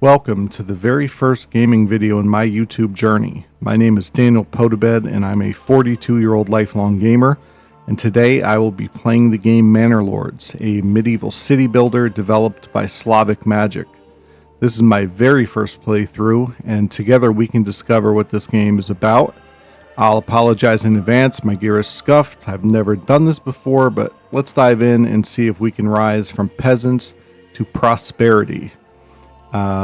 Welcome to the very first gaming video in my YouTube journey. My name is Daniel Podo-Playz and I'm a 42-year-old lifelong gamer, and today I will be playing the game Manor Lords, a medieval city builder developed by Slavic Magic. This is my very first playthrough, and together we can discover what this game is about. I'll apologize in advance, my gear is scuffed. I've never done this before, but let's dive in and see if we can rise from peasants to prosperity.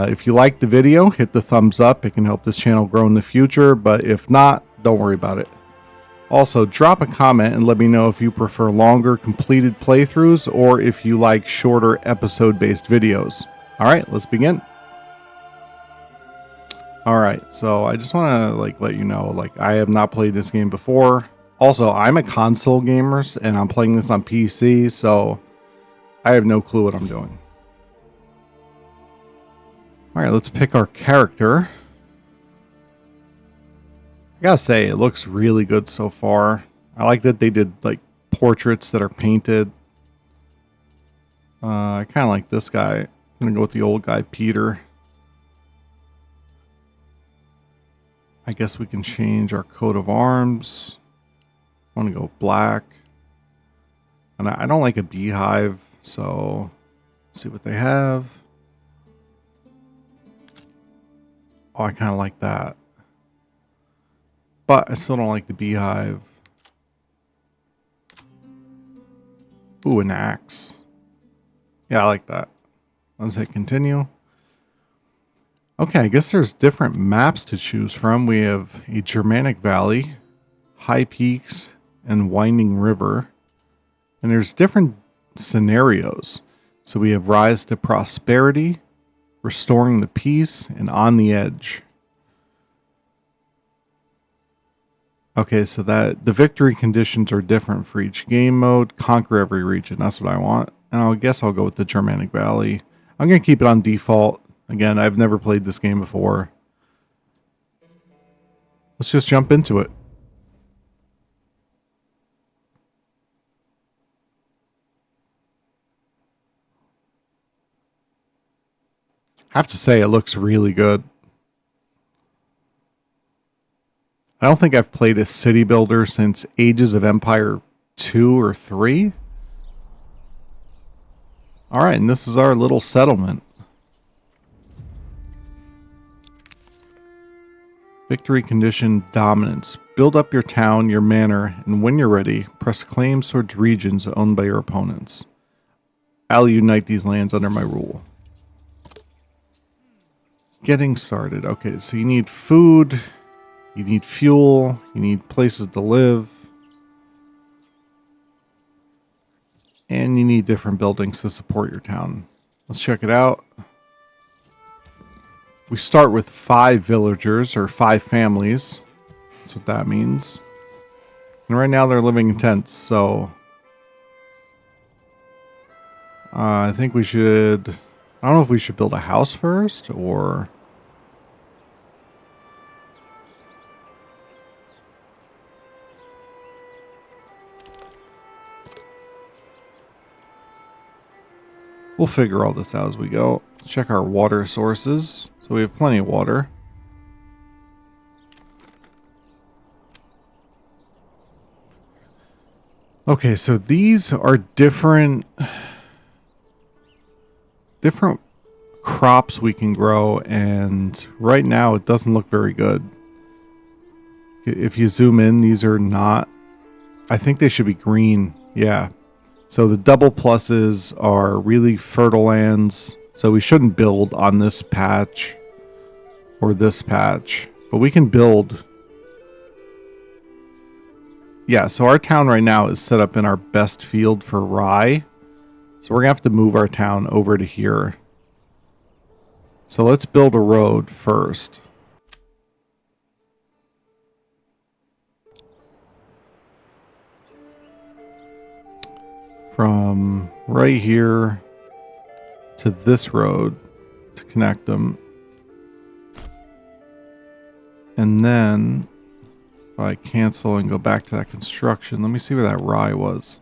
If you like the video, hit the thumbs up. It can help this channel grow in the future, but if not, don't worry about it. Also, drop a comment and let me know if you prefer longer completed playthroughs or if you like shorter episode-based videos. Alright, let's begin. Alright, so I just want to let you know, I have not played this game before. Also, I'm a console gamer and I'm playing this on PC, so I have no clue what I'm doing. Alright, let's pick our character. I gotta say, it looks really good so far. I like that they did portraits that are painted. I kind of like this guy. I'm gonna go with the old guy, Peter. I guess we can change our coat of arms. I want to go black. And I don't like a beehive, so let's see what they have. Oh, I kind of like that. But I still don't like the beehive. Ooh, an axe. Yeah, I like that. Let's hit continue. Okay, I guess there's different maps to choose from. We have a Germanic Valley, high peaks, and winding river. And there's different scenarios. So we have rise to prosperity, restoring the peace, and on the edge. Okay, so that the victory conditions are different for each game mode. Conquer every region, that's what I want. And I guess I'll go with the Germanic Valley. I'm going to keep it on default. Again, I've never played this game before. Let's just jump into it. I have to say, it looks really good. I don't think I've played a city builder since Ages of Empire 2 or 3. Alright, and this is our little settlement. Victory condition dominance. Build up your town, your manor, and when you're ready, press claims towards regions owned by your opponents. I'll unite these lands under my rule. Getting started. Okay, so you need food, you need fuel, you need places to live, and you need different buildings to support your town. Let's check it out. We start with 5 villagers, or 5 families. That's what that means. And right now they're living in tents, so I think we should... I don't know if we should build a house first, or... We'll figure all this out as we go. Check our water sources. So we have plenty of water. Okay, so these are different crops we can grow, and right now it doesn't look very good. If you zoom in, these are not... I think they should be green. Yeah. So the double pluses are really fertile lands, so we shouldn't build on this patch or this patch, but we can build. Yeah, so our town right now is set up in our best field for rye, so we're gonna have to move our town over to here. So let's build a road first. From right here to this road to connect them. And then if I cancel and go back to that construction, let me see where that rye was.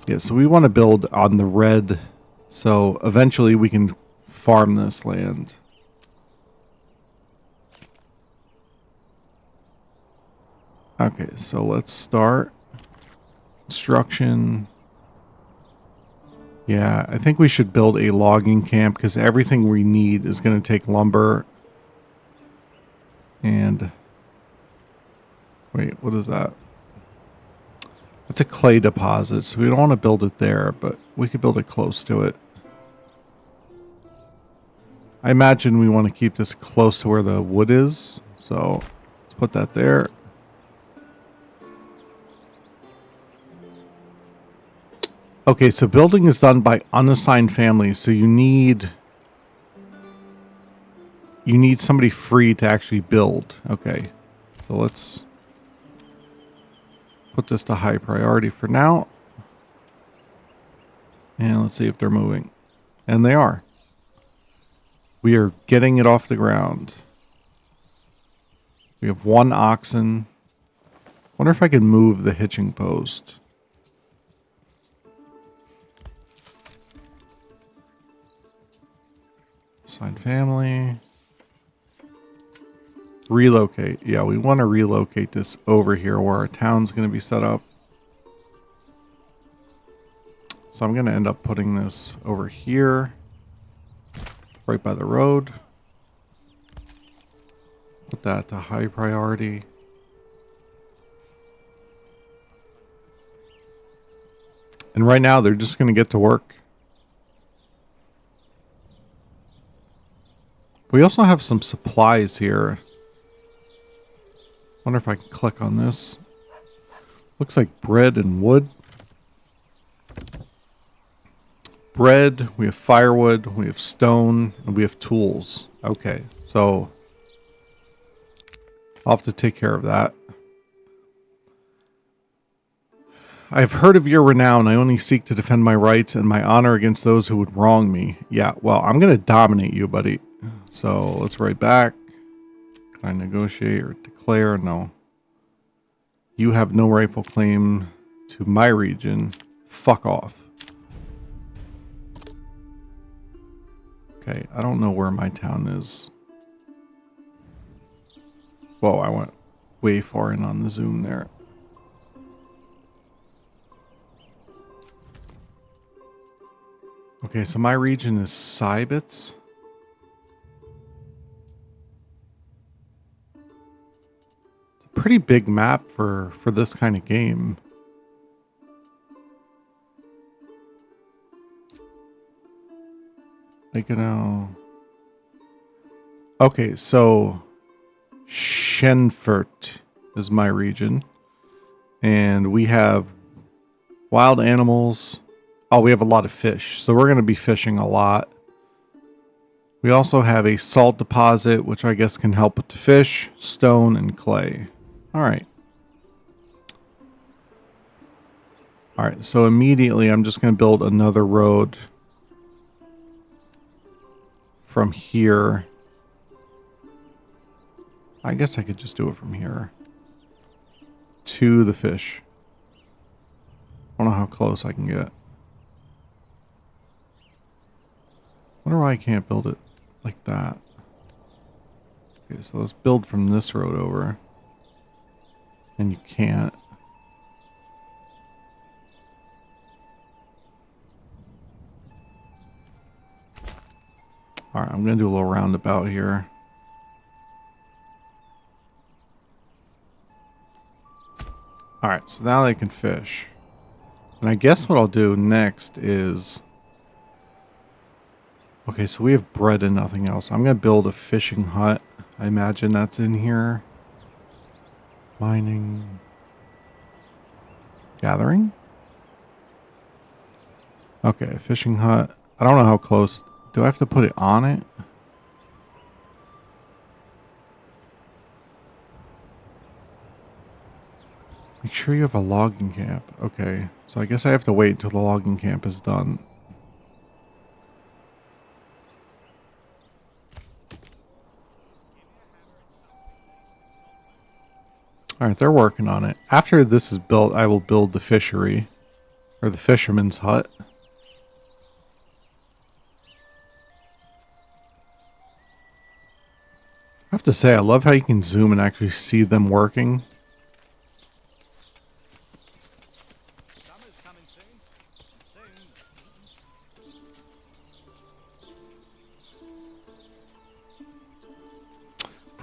Yeah, so we want to build on the red, so eventually we can farm this land. Okay, so let's start construction. Yeah, I think we should build a logging camp because everything we need is going to take lumber. And wait, what is that? It's a clay deposit, so we don't want to build it there, but we could build it close to it. I imagine we want to keep this close to where the wood is, so let's put that there. Okay, so building is done by unassigned families, so you need somebody free to actually build. Okay, so let's put this to high priority for now. And let's see if they're moving. And they are. We are getting it off the ground. We have 1 oxen. Wonder if I can move the hitching post. Assign family. Relocate. Yeah, we want to relocate this over here where our town's going to be set up. So I'm going to end up putting this over here, right by the road. Put that to high priority. And right now, they're just going to get to work. We also have some supplies here. Wonder if I can click on this. Looks like bread and wood. Bread, we have firewood, we have stone, and we have tools. Okay, so I'll have to take care of that. I have heard of your renown. I only seek to defend my rights and my honor against those who would wrong me. Yeah, well, I'm going to dominate you, buddy. So let's write back. Can I negotiate or declare? No. You have no rightful claim to my region. Fuck off. Okay, I don't know where my town is. Whoa, I went way far in on the zoom there. Okay, so my region is Cybits. It's a pretty big map for this kind of game. Like, you know. Okay, so Schenfurt is my region. And we have wild animals. Oh, we have a lot of fish. So we're going to be fishing a lot. We also have a salt deposit, which I guess can help with the fish, stone, and clay. All right. All right, so immediately I'm just going to build another road from here. I guess I could just do it from here to the fish. I don't know how close I can get. Wonder why I can't build it like that. Okay, so let's build from this road over. And you can't. Alright, I'm going to do a little roundabout here. Alright, so now they can fish. And I guess what I'll do next is... Okay, so we have bread and nothing else. I'm going to build a fishing hut. I imagine that's in here. Mining. Gathering? Okay, fishing hut. I don't know how close. Do I have to put it on it? Make sure you have a logging camp. Okay, so I guess I have to wait until the logging camp is done. Alright, they're working on it. After this is built, I will build the fishery. Or the fisherman's hut. I have to say, I love how you can zoom and actually see them working.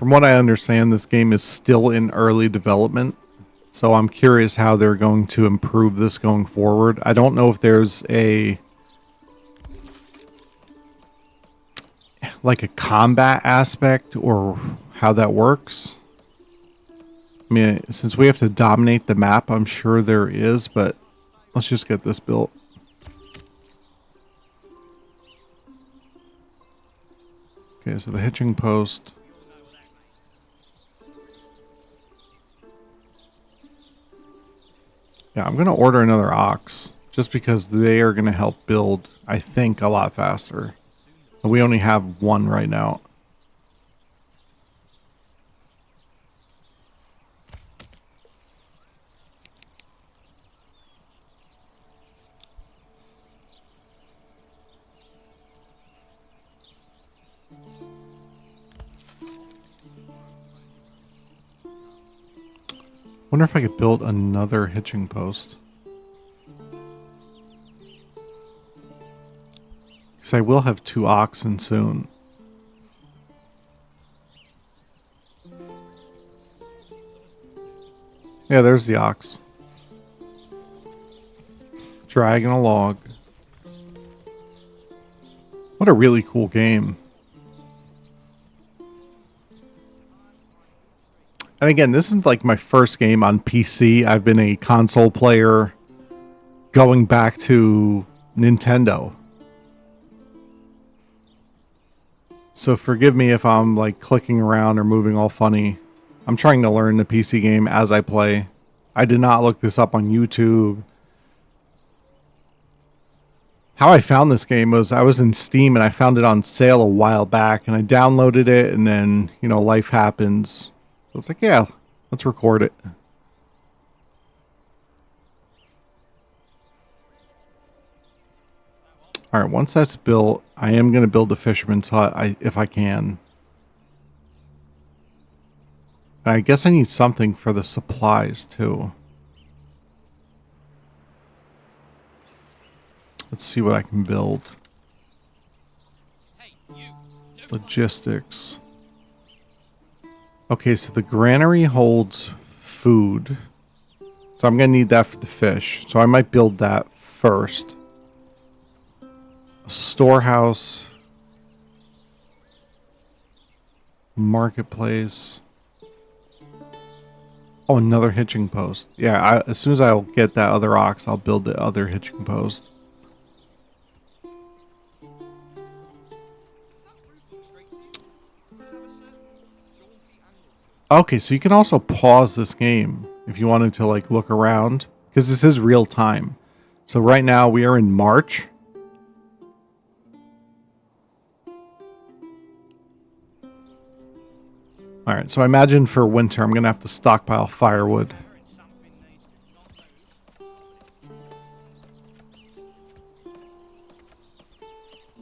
From what I understand, this game is still in early development. So I'm curious how they're going to improve this going forward. I don't know if there's like a combat aspect or how that works. I mean, since we have to dominate the map, I'm sure there is, but let's just get this built. Okay, so the hitching post. Yeah, I'm going to order another ox just because they are going to help build, I think, a lot faster. And we only have one right now. Wonder if I could build another hitching post. Because I will have 2 oxen soon. Yeah, there's the ox. Dragging a log. What a really cool game. And again, this isn't like my first game on PC. I've been a console player going back to Nintendo. So forgive me if I'm like clicking around or moving all funny. I'm trying to learn the PC game as I play. I did not look this up on YouTube. How I found this game was I was in Steam and I found it on sale a while back and I downloaded it and then, you know, life happens. So it's like, yeah, let's record it. Alright, once that's built, I am going to build the fisherman's hut if I can. And I guess I need something for the supplies too. Let's see what I can build. Logistics. Okay, so the granary holds food. So I'm going to need that for the fish. So I might build that first. A storehouse. Marketplace. Oh, another hitching post. Yeah, as soon as I'll get that other ox, I'll build the other hitching post. Okay, so you can also pause this game if you wanted to like look around, because this is real time. So right now we are in March. All right, so I imagine for winter I'm going to have to stockpile firewood.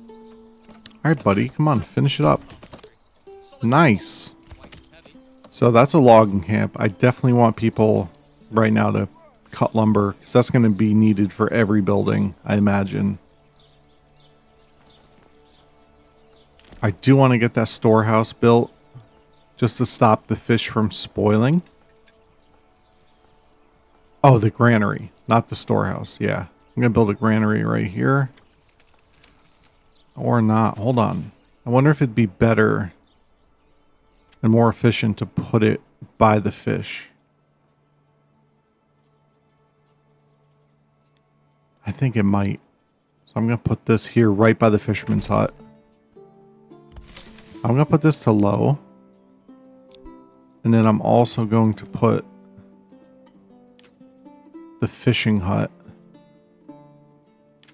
All right, buddy, come on, finish it up. Nice. So that's a logging camp. I definitely want people right now to cut lumber, because that's going to be needed for every building, I imagine. I do want to get that storehouse built, just to stop the fish from spoiling. Oh, the granary, not the storehouse. Yeah, I'm going to build a granary right here. Or not. Hold on. I wonder if it'd be better and more efficient to put it by the fish. I think it might. So I'm going to put this here right by the fisherman's hut. I'm going to put this to low. And then I'm also going to put the fishing hut.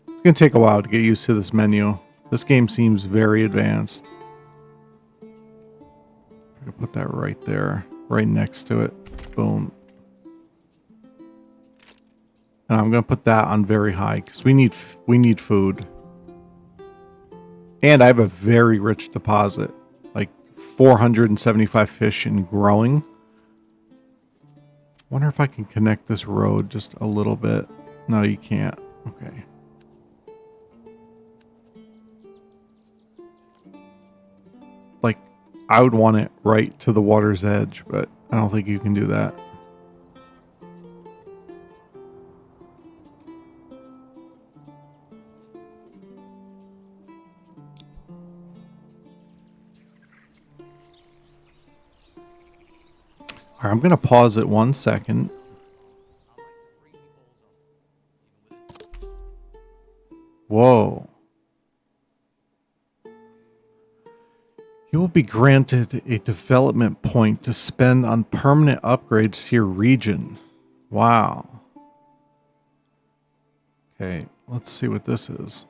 It's going to take a while to get used to this menu. This game seems very advanced. I'm going to put that right there, right next to it. Boom. And I'm going to put that on very high because we need food. And I have a very rich deposit. Like 475 fish and growing. Wonder if I can connect this road just a little bit. No, you can't. Okay. Like I would want it right to the water's edge, but I don't think you can do that. All right, I'm going to pause it 1 second. Whoa. You will be granted a development point to spend on permanent upgrades to your region. Wow. Okay, let's see what this is.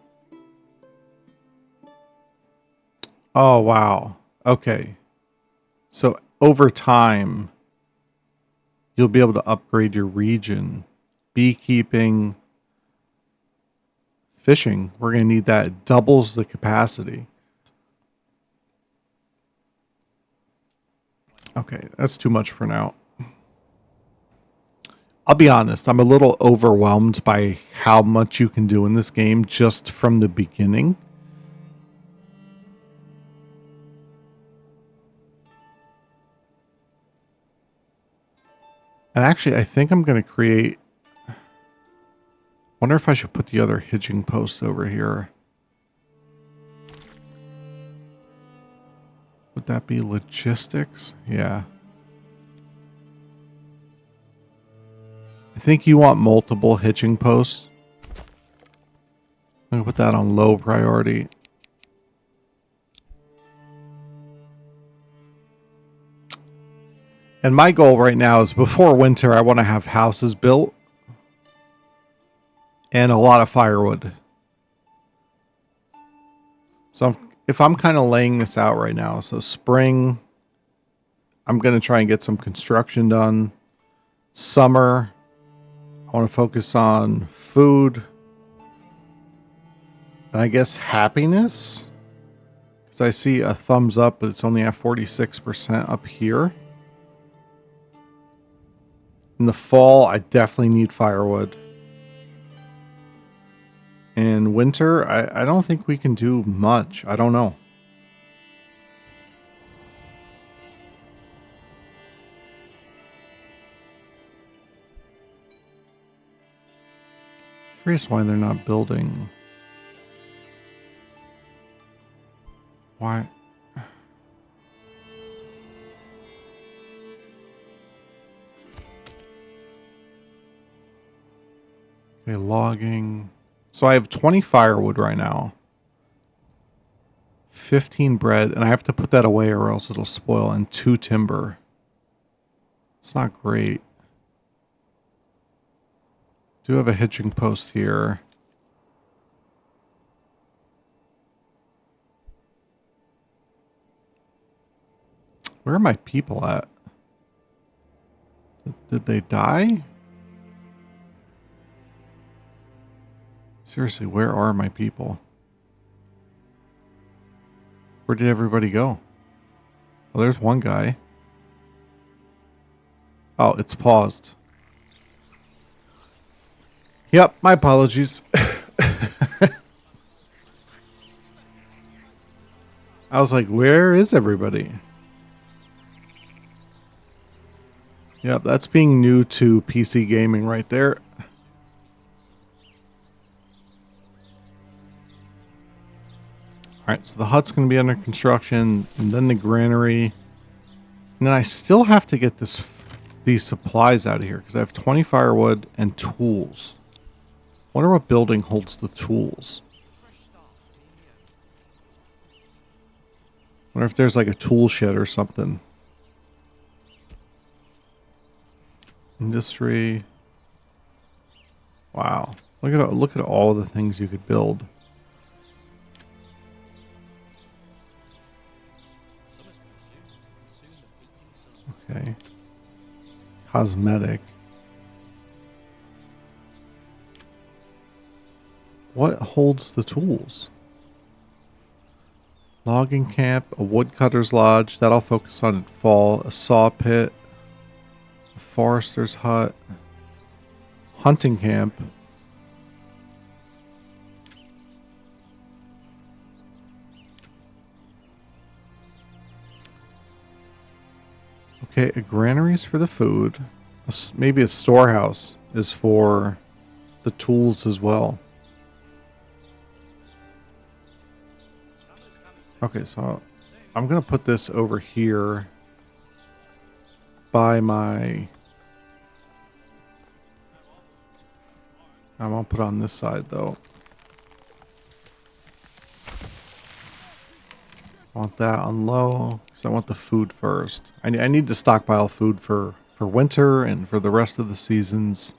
Oh, wow. Okay. So over time, you'll be able to upgrade your region. Beekeeping, fishing. We're going to need that. It doubles the capacity. Okay, that's too much for now. I'll be honest, I'm a little overwhelmed by how much you can do in this game just from the beginning. And actually, I think I'm going to create... Wonder if I should put the other hitching post over here. Would that be logistics? Yeah. I think you want multiple hitching posts. I'm going to put that on low priority. And my goal right now is before winter, I want to have houses built. And a lot of firewood. So if I'm kind of laying this out right now, so spring, I'm going to try and get some construction done. Summer, I want to focus on food. And I guess happiness. Because I see a thumbs up, but it's only at 46% up here. In the fall, I definitely need firewood. In winter, I don't think we can do much. I don't know. Curious why they're not building. Why? Okay, logging. So I have 20 firewood right now. 15 bread, and I have to put that away or else it'll spoil, and 2 timber. It's not great. Do have a hitching post here. Where are my people at? Did they die? Seriously, where are my people? Where did everybody go? Well, there's one guy. Oh, it's paused. Yep, my apologies. I was like, where is everybody? Yep, that's being new to PC gaming right there. Alright, so the hut's going to be under construction, and then the granary. And then I still have to get these supplies out of here, because I have 20 firewood and tools. Wonder what building holds the tools. Wonder if there's like a tool shed or something. Industry. Wow. Look at all the things you could build. Okay. Cosmetic. What holds the tools? Logging camp, a woodcutter's lodge. That'll focus on fall. A saw pit. A forester's hut. Hunting camp. Okay, a granary's for the food. Maybe a storehouse is for the tools as well. Okay, so I'm gonna put this over here by my... I won't put it on this side though. I want that on low because I want the food first. I need to stockpile food for winter and for the rest of the seasons.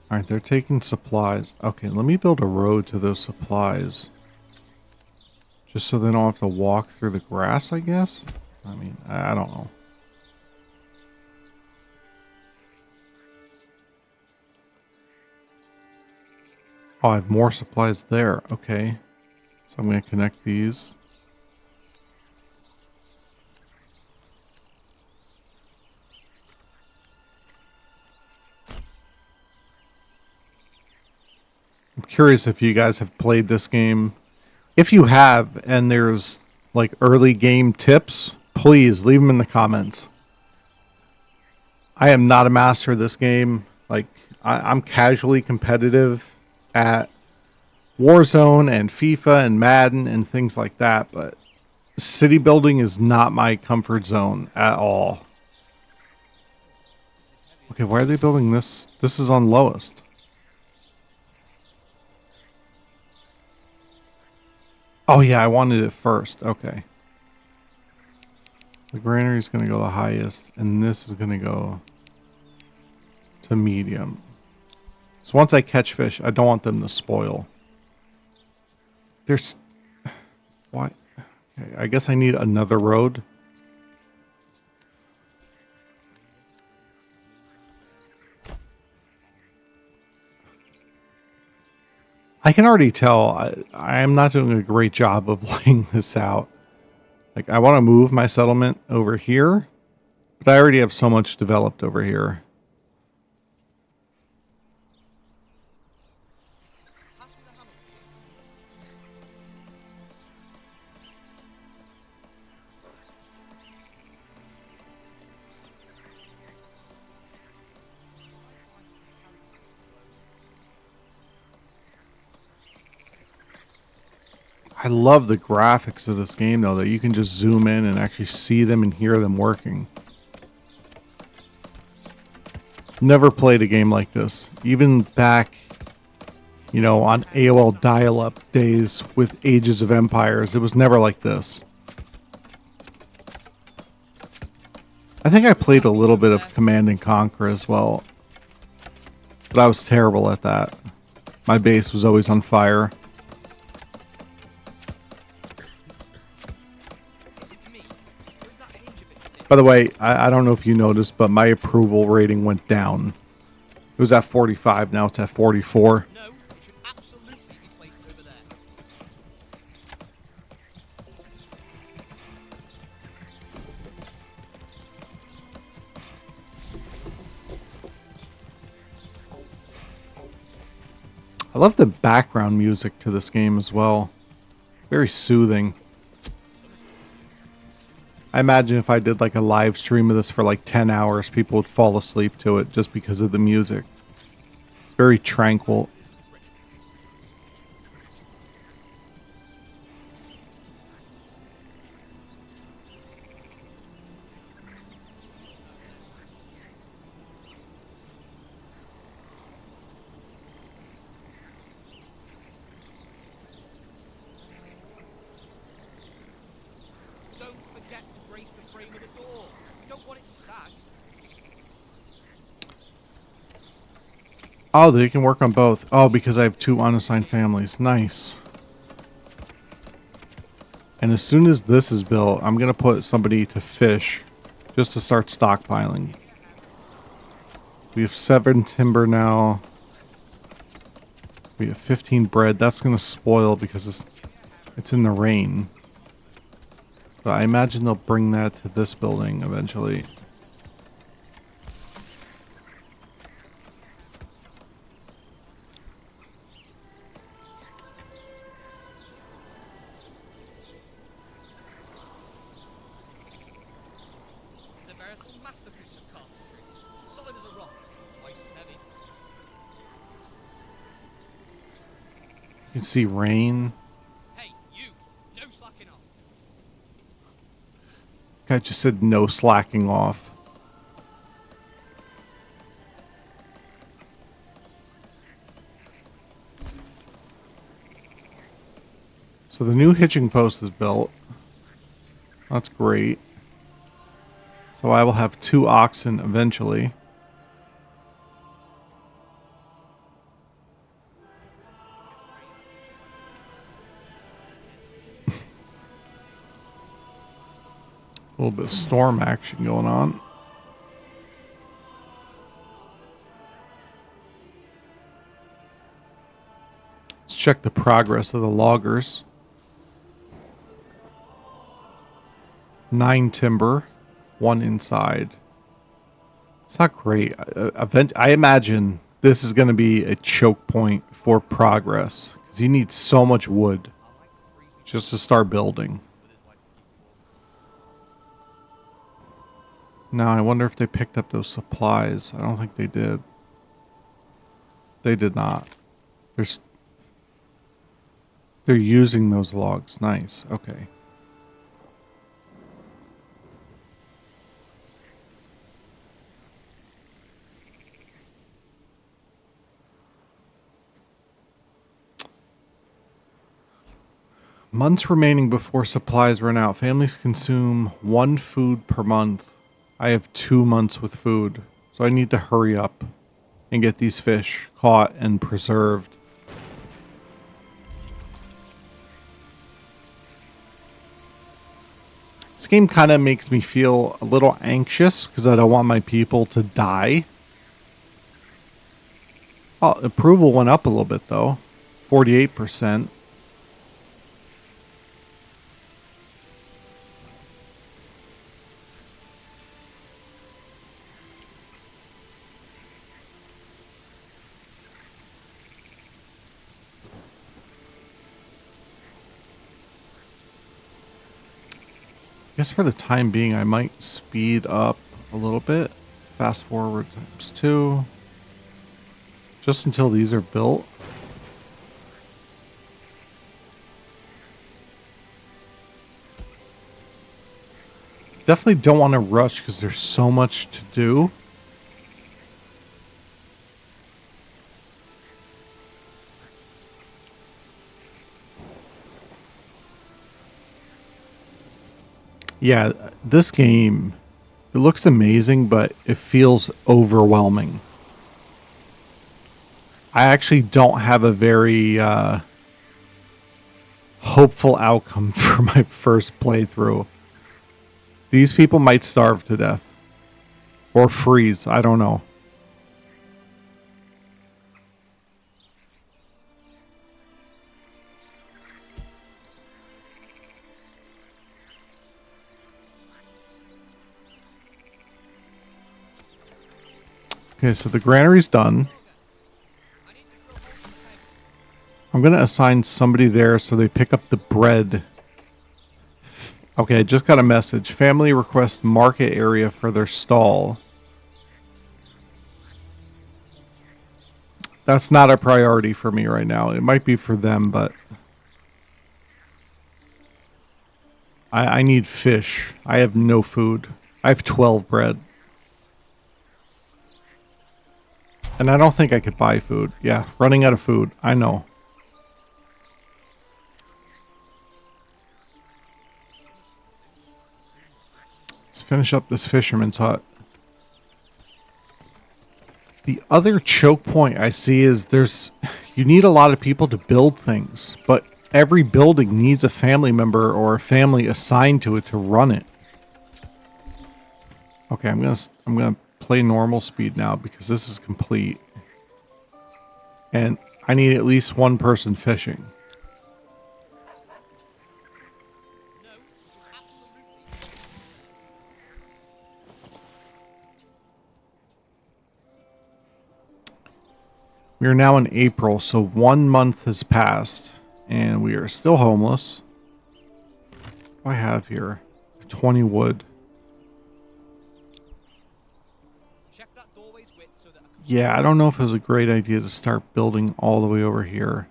All right, they're taking supplies. Okay, let me build a road to those supplies. Just so they don't have to walk through the grass, I guess? I mean, I don't know. Oh, I have more supplies there. Okay. So I'm going to connect these. I'm curious if you guys have played this game. If you have, and there's like early game tips, please leave them in the comments. I am not a master of this game. Like, I'm casually competitive at Warzone and FIFA and Madden and things like that, but city building is not my comfort zone at all. Okay, why are they building this? This is on lowest. Oh yeah, I wanted it first. Okay. The granary is going to go the highest, and this is going to go to medium. So once I catch fish, I don't want them to spoil. There's... Why? Okay, I guess I need another road. I can already tell I am not doing a great job of laying this out. Like, I want to move my settlement over here, but I already have so much developed over here. I love the graphics of this game, though, that you can just zoom in and actually see them and hear them working. Never played a game like this. Even back, you know, on AOL dial-up days with Ages of Empires, it was never like this. I think I played a little bit of Command and Conquer as well, but I was terrible at that. My base was always on fire. By the way, I don't know if you noticed, but my approval rating went down. It was at 45, now it's at 44. No, it should absolutely be placed over there. I love the background music to this game as well. Very soothing. I imagine if I did like a live stream of this for like 10 hours, people would fall asleep to it just because of the music. It's very tranquil. Don't forget to brace the frame of the door. You don't want it to sag. Oh, they can work on both. Oh, because I have 2 unassigned families. Nice. And as soon as this is built, I'm going to put somebody to fish just to start stockpiling. We have 7 timber now. We have 15 bread. That's going to spoil because it's in the rain. But I imagine they'll bring that to this building eventually. It's a veritable masterpiece of carpentry. Solid as a rock, twice as heavy. You can see rain. Hey, you! No slacking off. Guy just said no slacking off. So the new hitching post is built. That's great. So I will have 2 oxen eventually. A little bit of storm action going on. Let's check the progress of the loggers. 9 timber, 1 inside. It's not great. I imagine this is going to be a choke point for progress because you need so much wood just to start building. Now I wonder if they picked up those supplies. I don't think they did. They did not. They're using those logs. Nice. Okay. Months remaining before supplies run out. Families consume 1 food per month. I have 2 months with food, so I need to hurry up and get these fish caught and preserved. This game kind of makes me feel a little anxious because I don't want my people to die. Oh, approval went up a little bit though, 48%. I guess for the time being, I might speed up a little bit. Fast forward ×2. Just until these are built. Definitely don't want to rush because there's so much to do. Yeah, this game, it looks amazing, but it feels overwhelming. I actually don't have a very hopeful outcome for my first playthrough. These people might starve to death. Or freeze, I don't know. Okay, so the granary's done. I'm going to assign somebody there so they pick up the bread. Okay, I just got a message. Family requests market area for their stall. That's not a priority for me right now. It might be for them, but I need fish. I have no food. I have 12 bread. And I don't think I could buy food. Yeah, running out of food. I know. Let's finish up this fisherman's hut. The other choke point I see is you need a lot of people to build things, but every building needs a family member or a family assigned to it to run it. Okay, I'm gonna play normal speed now because this is complete. And I need at least 1 person fishing. No, you should absolutely We are now in April, so 1 month has passed, and we are still homeless. What do I have here? 20 wood. Check that doorway's width so that Yeah, I don't know if it was a great idea to start building all the way over here.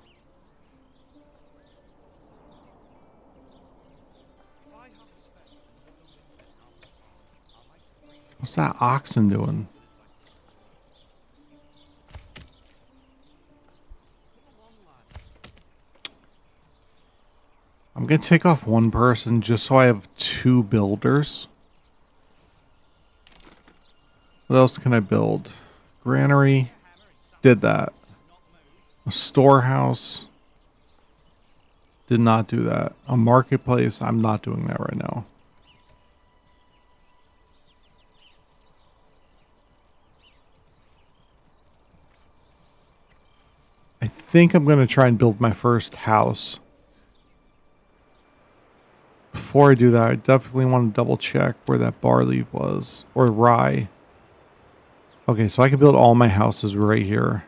if I have to spend another winter out this farm, I'd like to free What's that oxen doing? come along, lad. I'm going to take off one person just so I have 2 builders. What else can I build? Granary. Did that. A storehouse. Did not do that. A marketplace. I'm not doing that right now. I think I'm going to try and build my first house. Before I do that, I definitely want to double check where that barley was. Or rye. Okay, so I can build all my houses right here.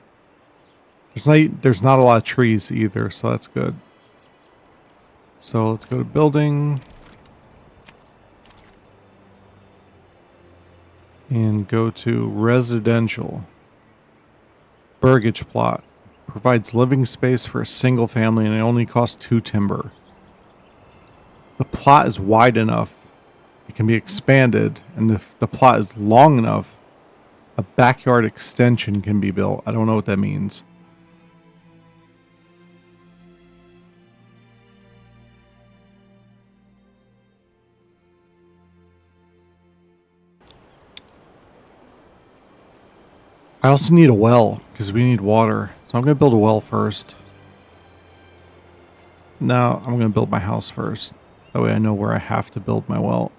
There's not a lot of trees either, so that's good. So let's go to building. And go to residential. Burgage plot. Provides living space for a single family and it only costs 2 timber. The plot is wide enough, it can be expanded, and if the plot is long enough, a backyard extension can be built. I don't know what that means. I also need a well, because we need water. So I'm going to build a well first. No, I'm going to build my house first. That way I know where I have to build my well.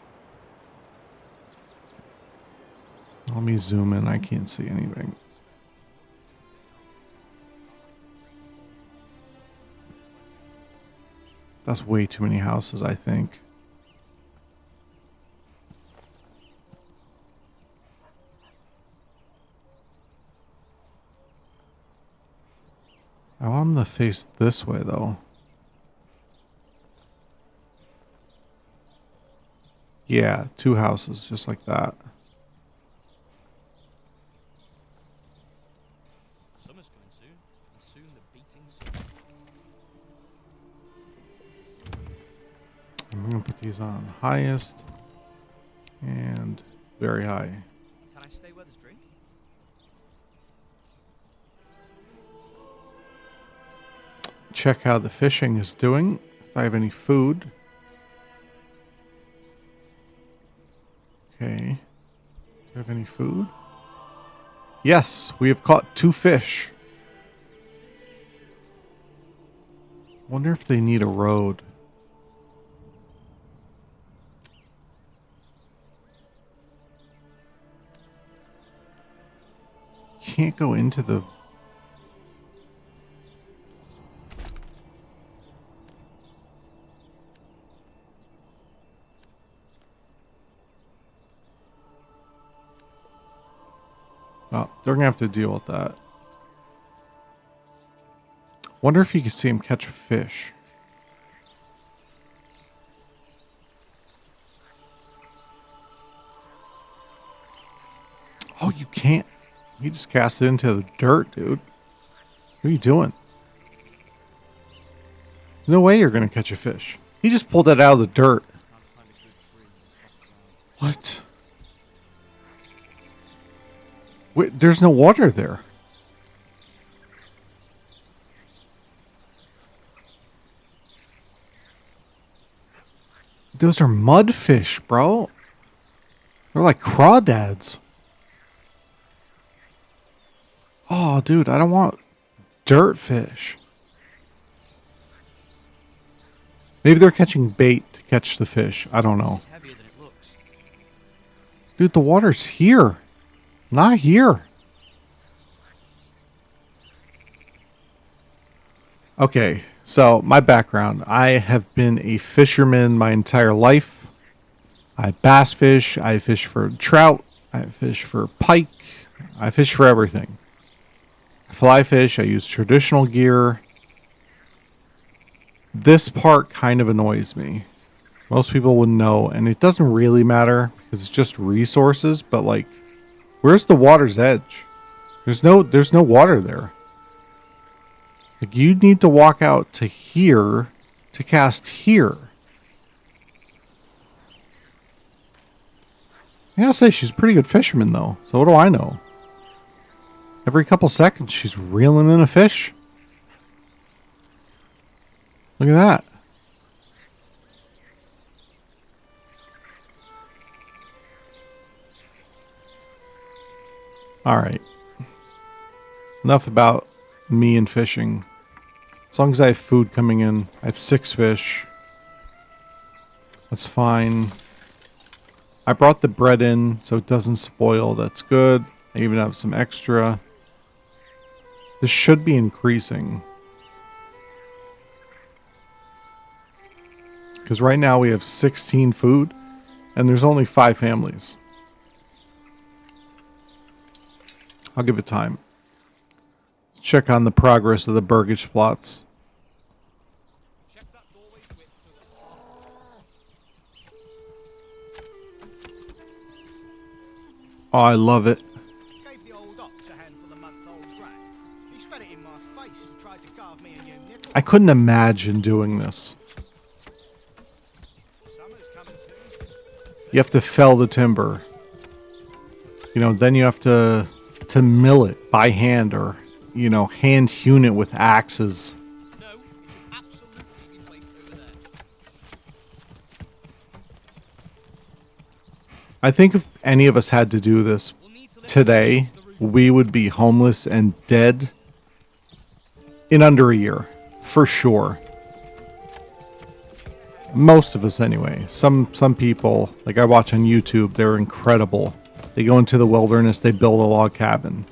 Let me zoom in. I can't see anything. That's way too many houses, I think. I want them to face this way, though. Yeah, 2 houses, just like that. Summer's coming soon, and soon the beating sun. I'm going to put these on highest and very high. Can I stay where there's drink? Check how the fishing is doing. If I have any food. Okay. Do I have any food? Yes, we have caught 2 fish. Wonder if they need a road. Can't go into the... Well, they're going to have to deal with that. Wonder if you can see him catch a fish. Oh, you can't. You just cast it into the dirt, dude. What are you doing? There's no way you're going to catch a fish. He just pulled it out of the dirt. What? Wait, there's no water there. Those are mudfish, bro. They're like crawdads. Oh, dude, I don't want dirt fish. Maybe they're catching bait to catch the fish. I don't know. This is heavier than it looks. Dude, the water's here. Not here. Okay, so my background. I have been a fisherman my entire life. I bass fish. I fish for trout. I fish for pike. I fish for everything. I fly fish. I use traditional gear. This part kind of annoys me. Most people would know, and it doesn't really matter because it's just resources, but like, where's the water's edge? There's no water there. Like, you need to walk out to here to cast here. I gotta say, she's a pretty good fisherman though, so what do I know? Every couple seconds, she's reeling in a fish. Look at that. Alright. Enough about me and fishing. As long as I have food coming in. I have 6 fish. That's fine. I brought the bread in so it doesn't spoil. That's good. I even have some extra. This should be increasing. Because right now we have 16 food and there's only 5 families. I'll give it time. Check on the progress of the burgage plots. Check that doorway's width so Oh, I love it. gave the old ox a handful of month-old brat. He spat it in my face and tried to carve me a new nipple. I couldn't imagine doing this. Summer's coming soon. You have to fell the timber. You know, then you have to mill it by hand or, you know, hand hewn it with axes. No, it should absolutely be placed over there. I think if any of us had to do this We'll need to let today, we would be homeless and dead in under a year, for sure. Most of us anyway. Some people, like I watch on YouTube, they're incredible. They go into the wilderness, they build a log cabin.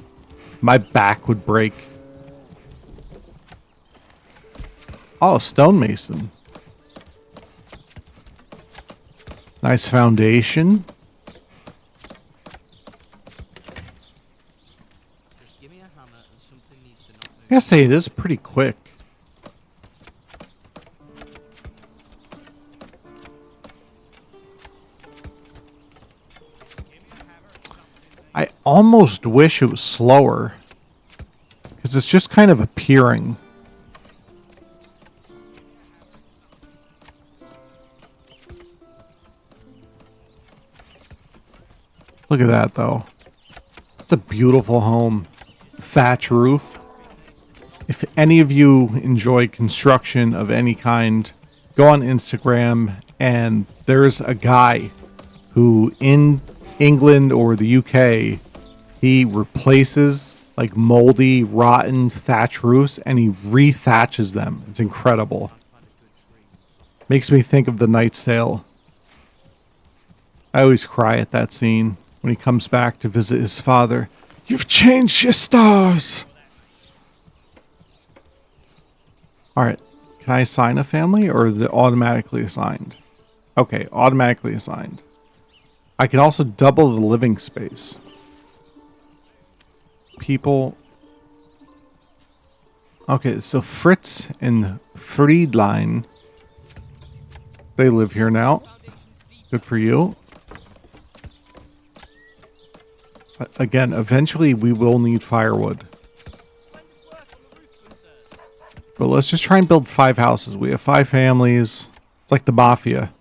My back would break. Oh, stonemason. Nice foundation. Just give me a hammer and something needs to not move. I gotta say, it is pretty quick. I almost wish it was slower. Because it's just kind of appearing. Look at that, though. It's a beautiful home. Thatch roof. If any of you enjoy construction of any kind, go on Instagram and there's a guy who in England or the UK, he replaces like moldy, rotten thatch roofs and he rethatches them. It's incredible. Makes me think of The Knight's Tale. I always cry at that scene when he comes back to visit his father. You've changed your stars. Alright, can I assign a family or is it automatically assigned? Okay, automatically assigned. I can also double the living space. People. Okay, so Fritz and Friedlein, they live here now. Good for you. Again, eventually we will need firewood. But let's just try and build 5 houses. We have 5 families. It's like the mafia.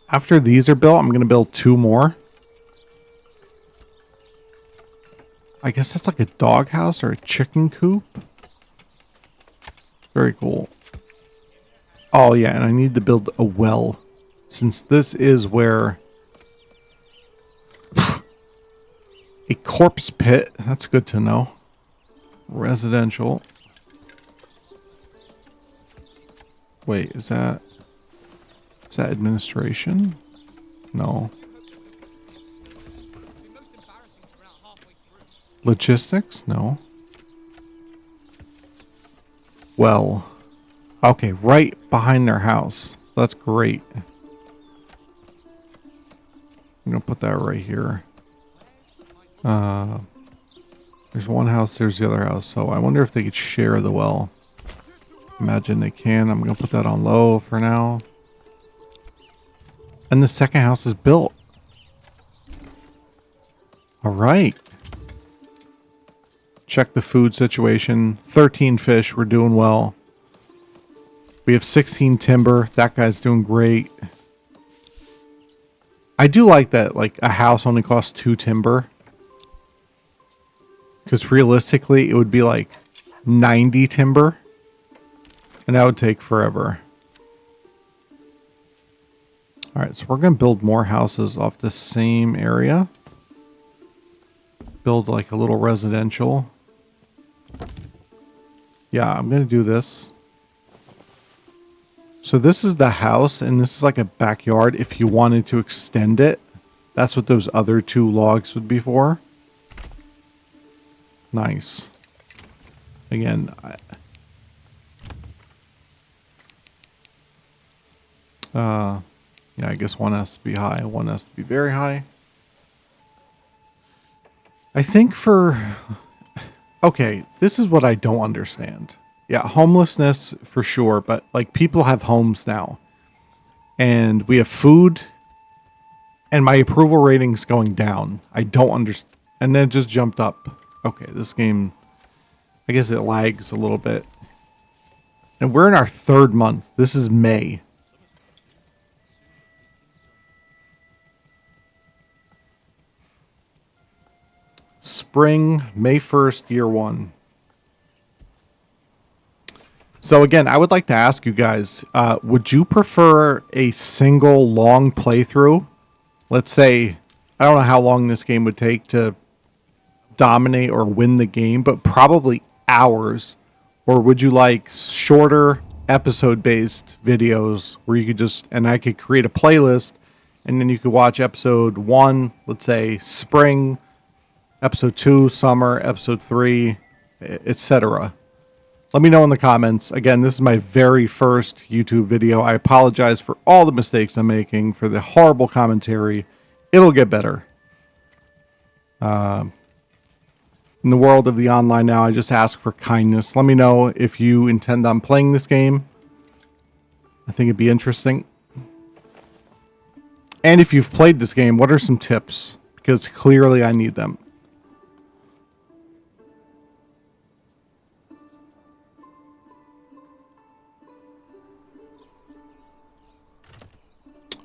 After these are built, I'm going to build 2 more. I guess that's like a doghouse or a chicken coop. Very cool. Oh yeah, and I need to build a well. Since this is where... a corpse pit. That's good to know. Residential. Wait, is that administration? No. Logistics? No. Well, okay, right behind their house. That's great. I'm gonna put that right here. There's one house, there's the other house. So I wonder if they could share the well. Imagine they can. I'm going to put that on low for now. And the second house is built. All right. Check the food situation. 13 fish. We're doing well. We have 16 timber. That guy's doing great. I do like that, like, a house only costs 2 timber. Because realistically, it would be like 90 timber. And that would take forever. Alright, so we're going to build more houses off the same area. Build like a little residential. Yeah, I'm going to do this. So this is the house, and this is like a backyard. If you wanted to extend it, that's what those other 2 logs would be for. Nice. Again, yeah, I guess one has to be high, one has to be very high. I think for... Okay, this is what I don't understand. Yeah, homelessness for sure, but like people have homes now. And we have food, and my approval rating's going down. I don't understand. And then it just jumped up. Okay, this game, I guess it lags a little bit. And we're in our 3rd month. This is May. Spring, May 1st, year 1. So again, I would like to ask you guys, would you prefer a single long playthrough? Let's say, I don't know how long this game would take to dominate or win the game, but probably hours. Or would you like shorter episode-based videos where you could just, and I could create a playlist, and then you could watch episode 1, let's say spring, episode 2, summer, episode 3, etc. Let me know in the comments. Again, this is my very first YouTube video. I apologize for all the mistakes I'm making, for the horrible commentary. It'll get better. In the world of the online now, I just ask for kindness. Let me know if you intend on playing this game. I think it'd be interesting. And if you've played this game, what are some tips? Because clearly I need them.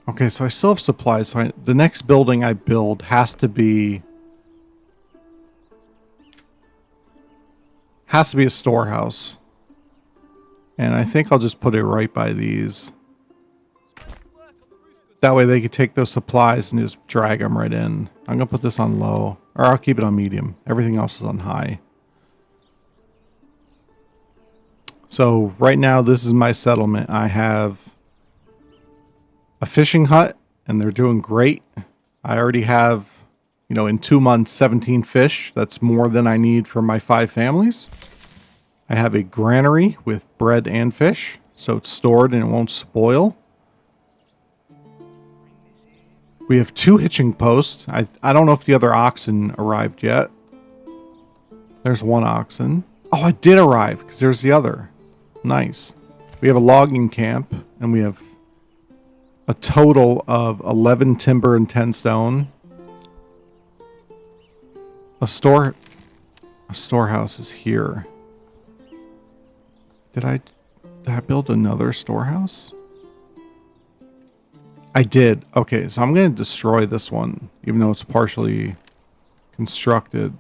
Okay, so I still have supplies. So the next building I build has to be a storehouse. And I think I'll just put it right by these. That way they could take those supplies and just drag them right in. I'm going to put this on low. Or I'll keep it on medium. Everything else is on high. So right now this is my settlement. I have a fishing hut, and they're doing great. I already have, you know, in 2 months, 17 fish. That's more than I need for my 5 families. I have a granary with bread and fish, so it's stored and it won't spoil. We have 2 hitching posts. I don't know if the other oxen arrived yet. There's 1 oxen. Oh, I did arrive, because there's the other. Nice. We have a logging camp, and we have a total of 11 timber and 10 stone. A storehouse is here. Did I build another storehouse? I did. Okay, so I'm going to destroy this one, even though it's partially constructed.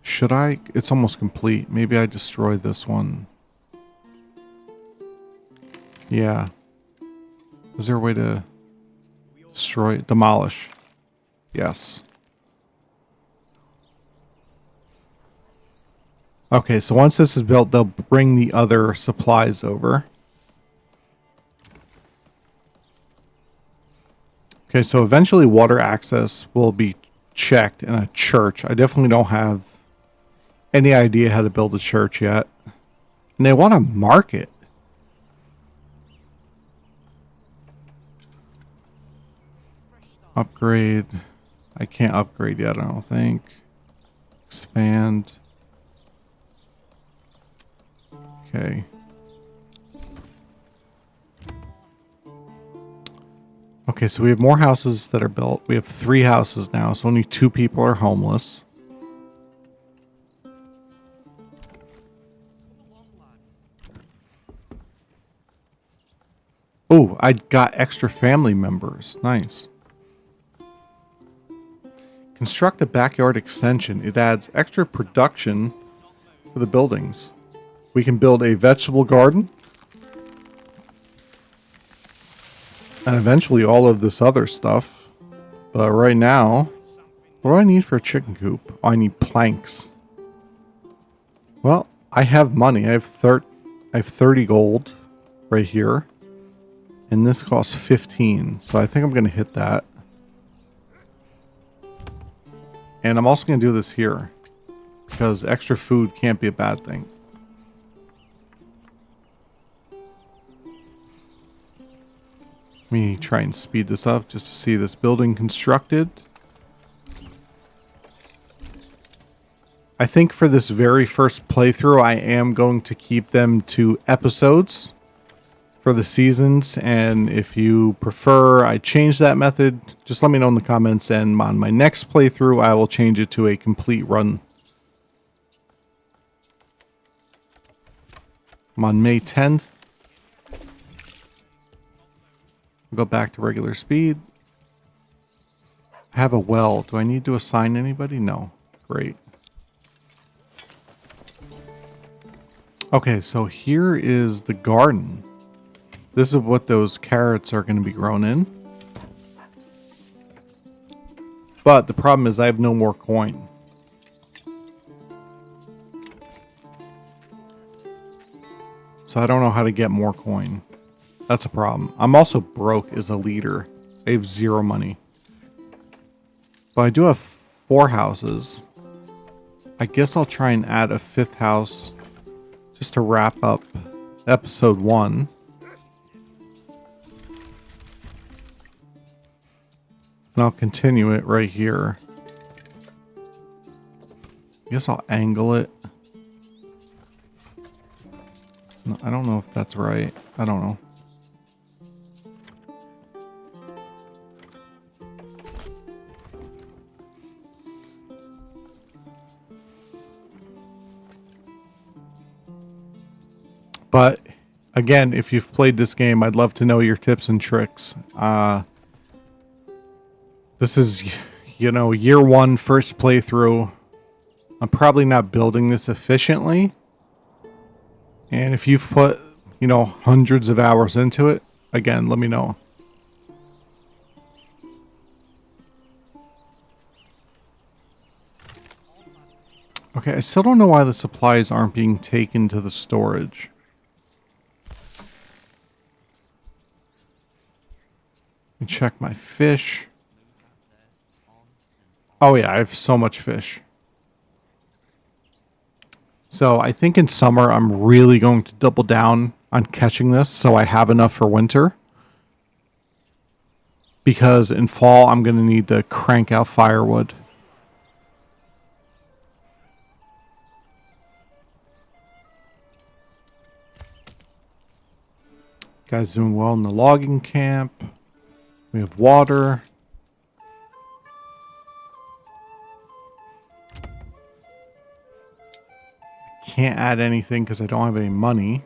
Should I? It's almost complete. Maybe I destroy this one. Yeah. Is there a way to destroy, demolish? Yes. Okay, so once this is built, they'll bring the other supplies over. Okay, so eventually water access will be checked in a church. I definitely don't have any idea how to build a church yet. And they want to market. Upgrade. I can't upgrade yet, I don't think. Expand. Okay. Okay, so we have more houses that are built. We have 3 houses now, so only 2 people are homeless. Oh, I got extra family members. Nice. Construct a backyard extension. It adds extra production for the buildings. We can build a vegetable garden. And eventually all of this other stuff. But right now, what do I need for a chicken coop? Oh, I need planks. Well, I have money. I have 30 gold right here. And this costs 15. So I think I'm going to hit that. And I'm also going to do this here. Because extra food can't be a bad thing. Let me try and speed this up just to see this building constructed. I think for this very first playthrough, I am going to keep them to episodes for the seasons. And if you prefer I change that method, just let me know in the comments. And on my next playthrough, I will change it to a complete run. I'm on May 10th. Go back to regular speed. I have a well. Do I need to assign anybody? No. Great. Okay, so here is the garden. This is what those carrots are going to be grown in. But the problem is I have no more coin. So I don't know how to get more coin. That's a problem. I'm also broke as a leader. I have 0 money. But I do have 4 houses. I guess I'll try and add a 5th house just to wrap up episode 1. And I'll continue it right here. I guess I'll angle it. No, I don't know if that's right. I don't know. But again, if you've played this game, I'd love to know your tips and tricks. This is, you know, year 1, first playthrough. I'm probably not building this efficiently. And if you've put, you know, hundreds of hours into it, again, let me know. Okay, I still don't know why the supplies aren't being taken to the storage. Let me check my fish. Oh yeah, I have so much fish. So I think in summer I'm really going to double down on catching this so I have enough for winter. Because in fall I'm going to need to crank out firewood. Guys doing well in the logging camp. We have water. Can't add anything because I don't have any money.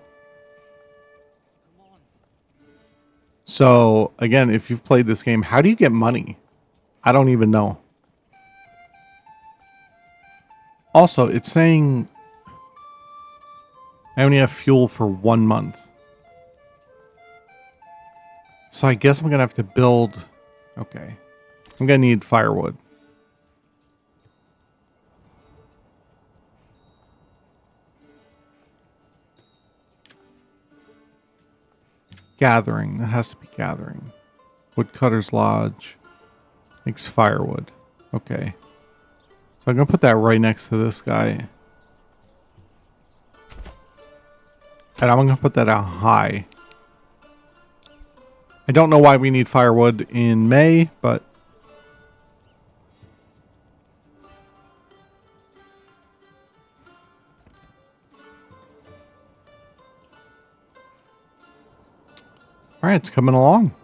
So, again, if you've played this game, how do you get money? I don't even know. Also, it's saying I only have fuel for 1 month. So I guess I'm going to have to build... Okay. I'm going to need firewood. Gathering. That has to be gathering. Woodcutter's Lodge. Makes firewood. Okay. So I'm going to put that right next to this guy. And I'm going to put that out high. I don't know why we need firewood in May, but Alright, it's coming along.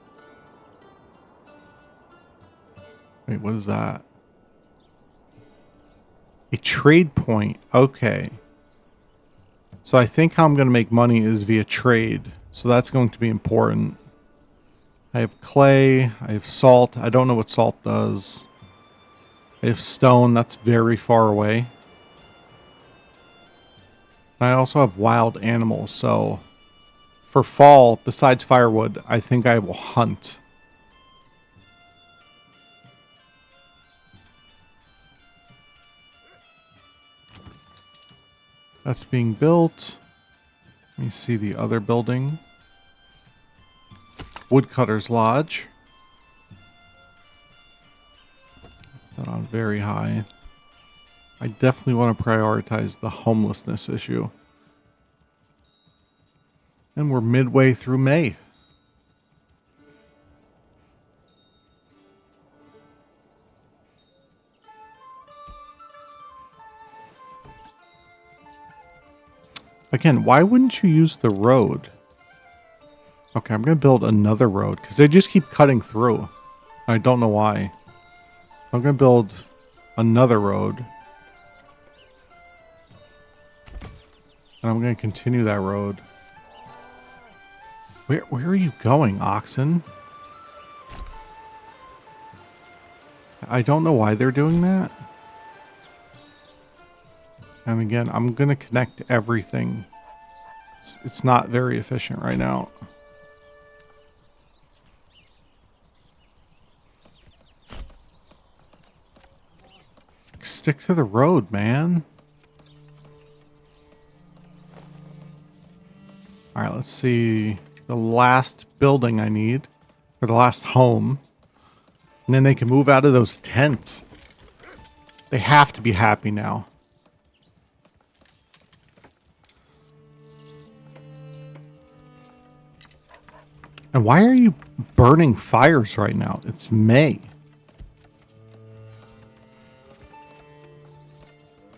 Wait, what is that? A trade point. Okay. So I think how I'm going to make money is via trade. So that's going to be important. I have clay. I have salt. I don't know what salt does. I have stone. That's very far away. I also have wild animals. So for fall, besides firewood, I think I will hunt. That's being built. Let me see the other building. Woodcutter's Lodge. Put that on very high. I definitely want to prioritize the homelessness issue. And we're midway through May. Again, why wouldn't you use the road? Okay, I'm going to build another road because they just keep cutting through. I don't know why. I'm going to build another road. And I'm going to continue that road. Where are you going, oxen? I don't know why they're doing that. And again, I'm going to connect everything. It's not very efficient right now. Stick to the road, man. Alright, let's see. The last building I need. Or the last home. And then they can move out of those tents. They have to be happy now. And why are you burning fires right now? It's May.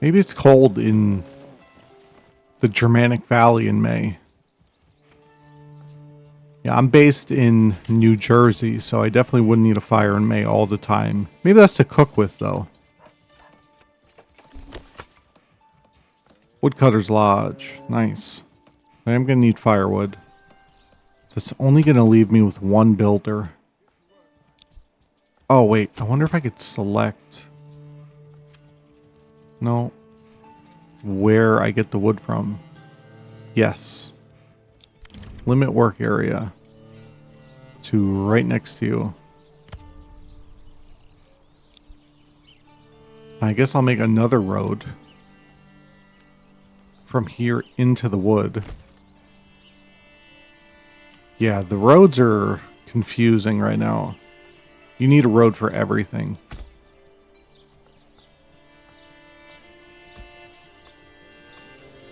Maybe it's cold in the Germanic Valley in May. Yeah, I'm based in New Jersey, so I definitely wouldn't need a fire in May all the time. Maybe that's to cook with, though. Woodcutter's Lodge. Nice. I am going to need firewood. So it's only going to leave me with one builder. Oh, wait. I wonder if I could select... No. Where I get the wood from. Yes. Limit work area to right next to you. I guess I'll make another road from here into the wood. Yeah, the roads are confusing right now. You need a road for everything.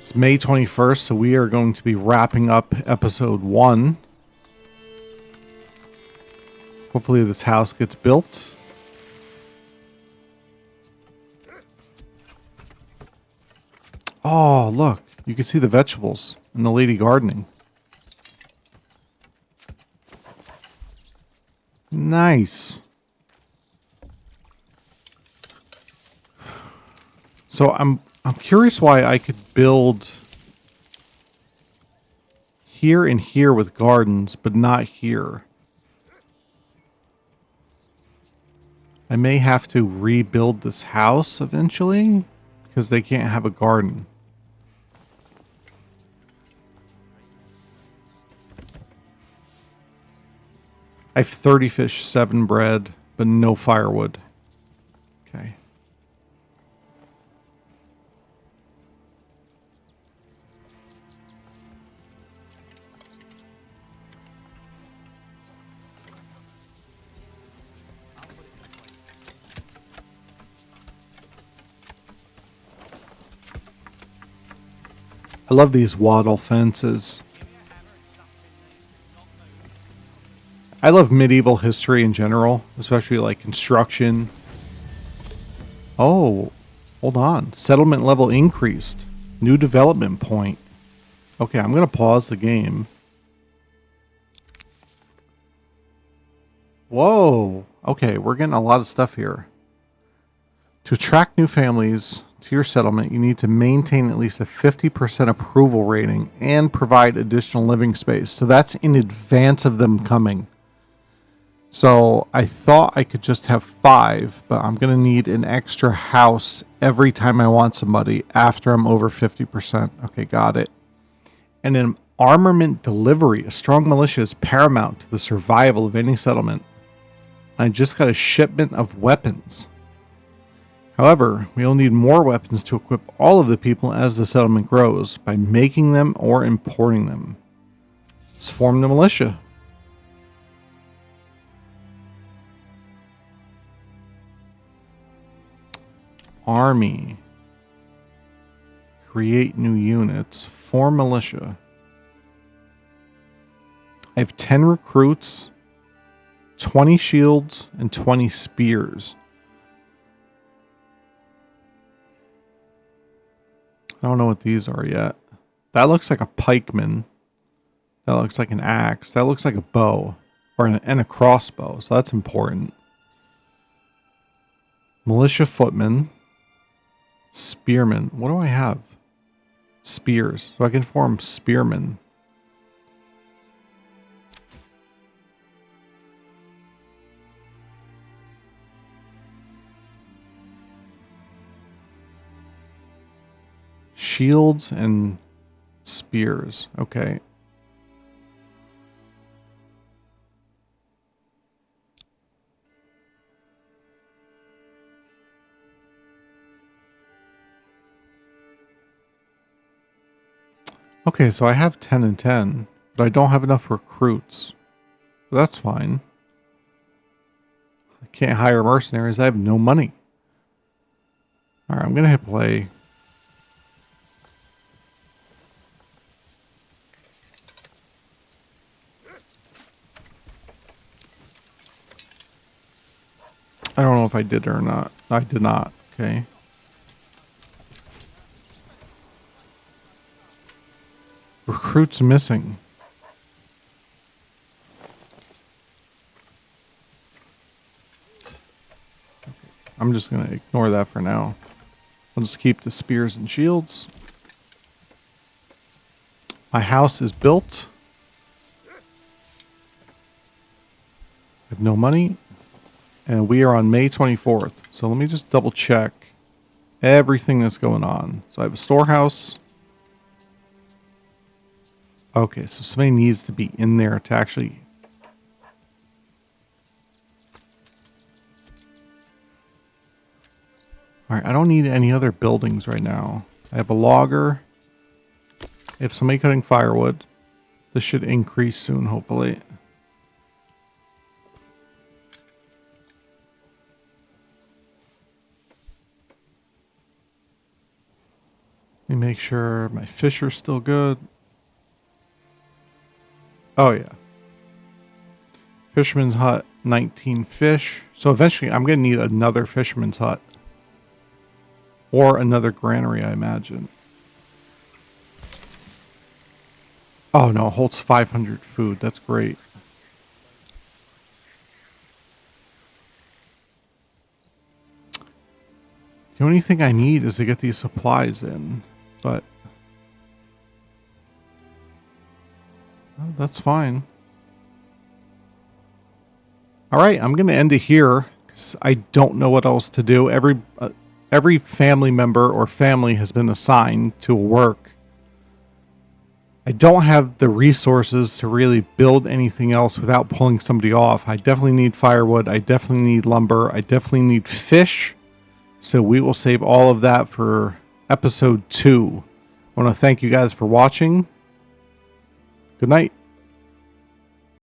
It's May 21st, so we are going to be wrapping up episode 1. Hopefully this house gets built. Oh, look. You can see the vegetables and the lady gardening. Nice. So I'm curious why I could build here and here with gardens, but not here. I may have to rebuild this house eventually because they can't have a garden. I have 30 fish, 7 bread, but no firewood. Okay. I love these wattle fences. I love medieval history in general, especially like construction. Oh, hold on. Settlement level increased. New development point. Okay, I'm going to pause the game. Whoa. Okay, we're getting a lot of stuff here. To attract new families to your settlement, you need to maintain at least a 50% approval rating and provide additional living space. So that's in advance of them coming. So I thought I could just have 5, but I'm going to need an extra house every time I want somebody after I'm over 50%. Okay, got it. And an armament delivery. A strong militia is paramount to the survival of any settlement. I just got a shipment of weapons. However, we'll need more weapons to equip all of the people as the settlement grows by making them or importing them. Let's form the militia. Army. Create new units. Form militia. I have 10 recruits, 20 shields, and 20 spears. I don't know what these are yet. That looks like a pikeman. That looks like an axe. That looks like a bow. And a crossbow. So that's important. Militia footman. Spearman. What do I have? Spears. So I can form spearmen. Shields and spears. Okay. Okay, so I have 10 and 10, but I don't have enough recruits. That's fine. I can't hire mercenaries. I have no money. Alright, I'm going to hit play. I don't know if I did or not. I did not. Okay. Recruits missing. Okay. I'm just going to ignore that for now. I'll just keep the spears and shields. My house is built. I have no money. And we are on May 24th. So let me just double check everything that's going on. So I have a storehouse. Okay, so somebody needs to be in there to actually... Alright, I don't need any other buildings right now. I have a logger. I have somebody cutting firewood. This should increase soon, hopefully. Let me make sure my fish are still good. Oh, yeah. Fisherman's hut, 19 fish. So eventually I'm going to need another fisherman's hut. Or another granary, I imagine. Oh, no. It holds 500 food. That's great. The only thing I need is to get these supplies in. But... oh, that's fine. Alright, I'm going to end it here. Because I don't know what else to do. Every family member or family has been assigned to work. I don't have the resources to really build anything else without pulling somebody off. I definitely need firewood. I definitely need lumber. I definitely need fish. So we will save all of that for episode 2. I want to thank you guys for watching. Good night.